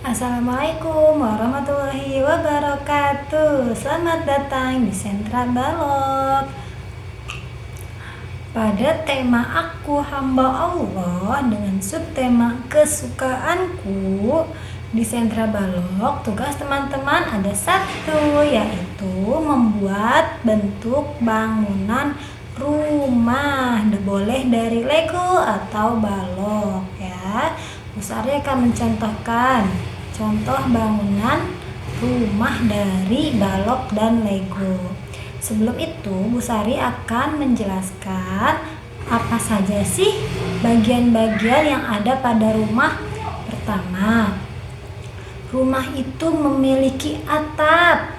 Assalamualaikum warahmatullahi wabarakatuh. Selamat datang di Sentra Balok. Pada tema Aku Hamba Allah dengan subtema kesukaanku, di Sentra Balok tugas teman-teman ada satu, yaitu membuat bentuk bangunan rumah. Boleh dari Lego atau balok ya. Bu Sari akan mencontohkan contoh bangunan rumah dari balok dan Lego. Sebelum itu, Bu Sari akan menjelaskan apa saja sih bagian-bagian yang ada pada rumah. Pertama, rumah itu memiliki atap,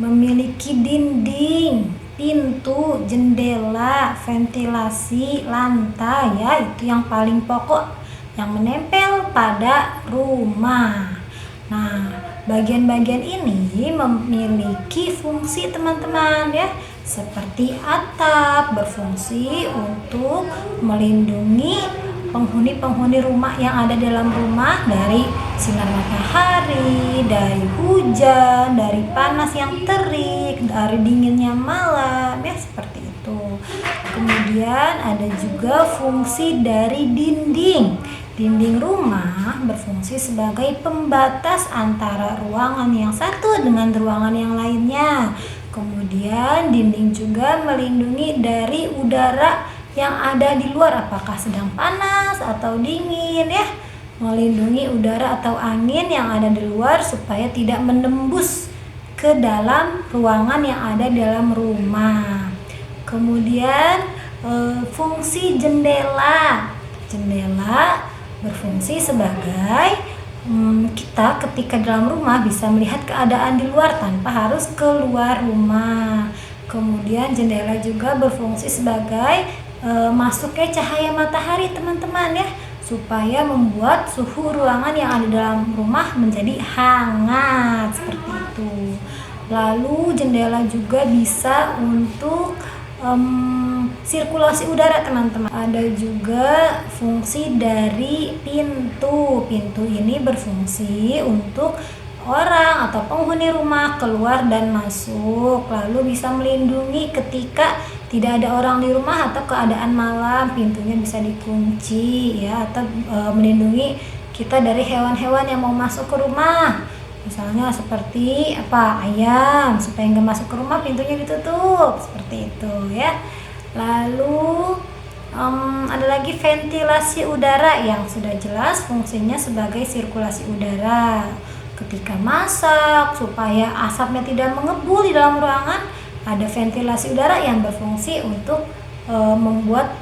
memiliki dinding, pintu, jendela, ventilasi, lantai, ya itu yang paling pokok yang menempel pada rumah. Nah, bagian-bagian ini memiliki fungsi teman-teman ya, seperti atap berfungsi untuk melindungi penghuni-penghuni rumah yang ada dalam rumah dari sinar matahari, dari hujan, dari panas yang terik, dari dinginnya malam ya, seperti itu. Kemudian ada juga fungsi dari dinding. Dinding rumah berfungsi sebagai pembatas antara ruangan yang satu dengan ruangan yang lainnya. Kemudian dinding juga melindungi dari udara yang ada di luar, apakah sedang panas atau dingin ya. Melindungi udara atau angin yang ada di luar supaya tidak menembus ke dalam ruangan yang ada di dalam rumah. Kemudian fungsi jendela. Jendela berfungsi sebagai kita ketika dalam rumah bisa melihat keadaan di luar tanpa harus keluar rumah. Kemudian jendela juga berfungsi sebagai masuknya cahaya matahari teman-teman ya, supaya membuat suhu ruangan yang ada dalam rumah menjadi hangat seperti itu. Lalu jendela juga bisa untuk sirkulasi udara teman-teman. Ada juga fungsi dari pintu. Pintu ini berfungsi untuk orang atau penghuni rumah keluar dan masuk, lalu bisa melindungi ketika tidak ada orang di rumah atau keadaan malam, pintunya bisa dikunci ya, atau melindungi kita dari hewan-hewan yang mau masuk ke rumah. Misalnya seperti ayam, supaya nggak masuk ke rumah pintunya ditutup seperti itu ya. Lalu ada lagi ventilasi udara yang sudah jelas fungsinya sebagai sirkulasi udara. Ketika masak supaya asapnya tidak mengepul di dalam ruangan, ada ventilasi udara yang berfungsi untuk membuat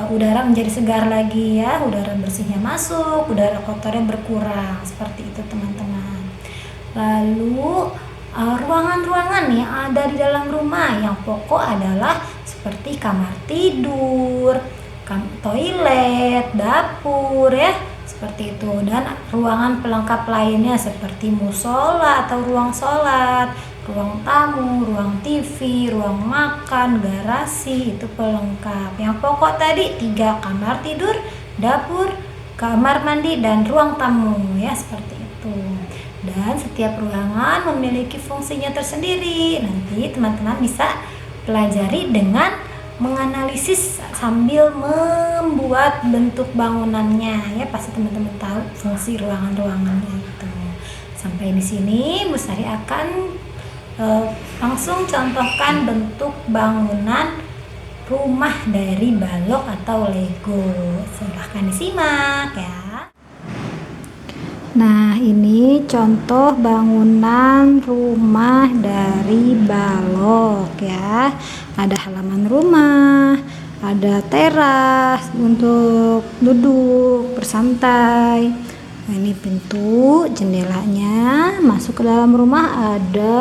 udara menjadi segar lagi ya, udara bersihnya masuk, udara kotornya berkurang, seperti itu teman-teman. Lalu ruangan-ruangan yang ada di dalam rumah yang pokok adalah seperti kamar tidur, toilet, dapur ya, seperti itu. Dan ruangan pelengkap lainnya seperti musola atau ruang sholat, ruang tamu, ruang TV, ruang makan, garasi, itu pelengkap. Yang pokok tadi 3, kamar tidur, dapur, kamar mandi, dan ruang tamu ya, seperti itu. Dan setiap ruangan memiliki fungsinya tersendiri. Nanti teman-teman bisa pelajari dengan menganalisis sambil membuat bentuk bangunannya ya, pasti teman-teman tahu fungsi ruangan-ruangannya itu. Sampai di sini Bu Sari akan langsung contohkan bentuk bangunan rumah dari balok atau Lego. Silahkan disimak ya. Nah, ini contoh bangunan rumah dari balok ya. Ada halaman rumah, ada teras untuk duduk bersantai. Nah, ini pintu, jendelanya. Masuk ke dalam rumah ada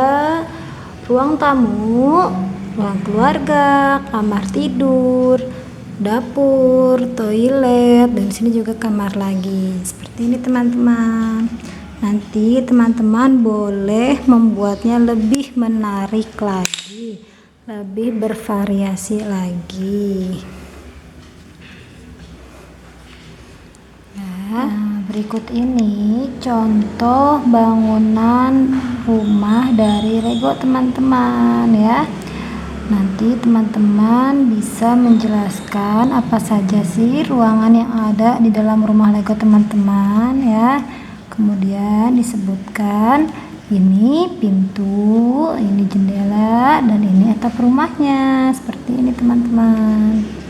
ruang tamu, ruang keluarga, kamar tidur, dapur, toilet, dan sini juga kamar lagi. Seperti ini teman-teman. Nanti teman-teman boleh membuatnya lebih menarik lagi, lebih bervariasi lagi. Nah, Berikut ini contoh bangunan rumah dari Lego teman-teman ya. Nanti teman-teman bisa menjelaskan apa saja sih ruangan yang ada di dalam rumah Lego teman-teman ya. Kemudian disebutkan ini pintu, ini jendela, dan ini atap rumahnya. Seperti ini teman-teman.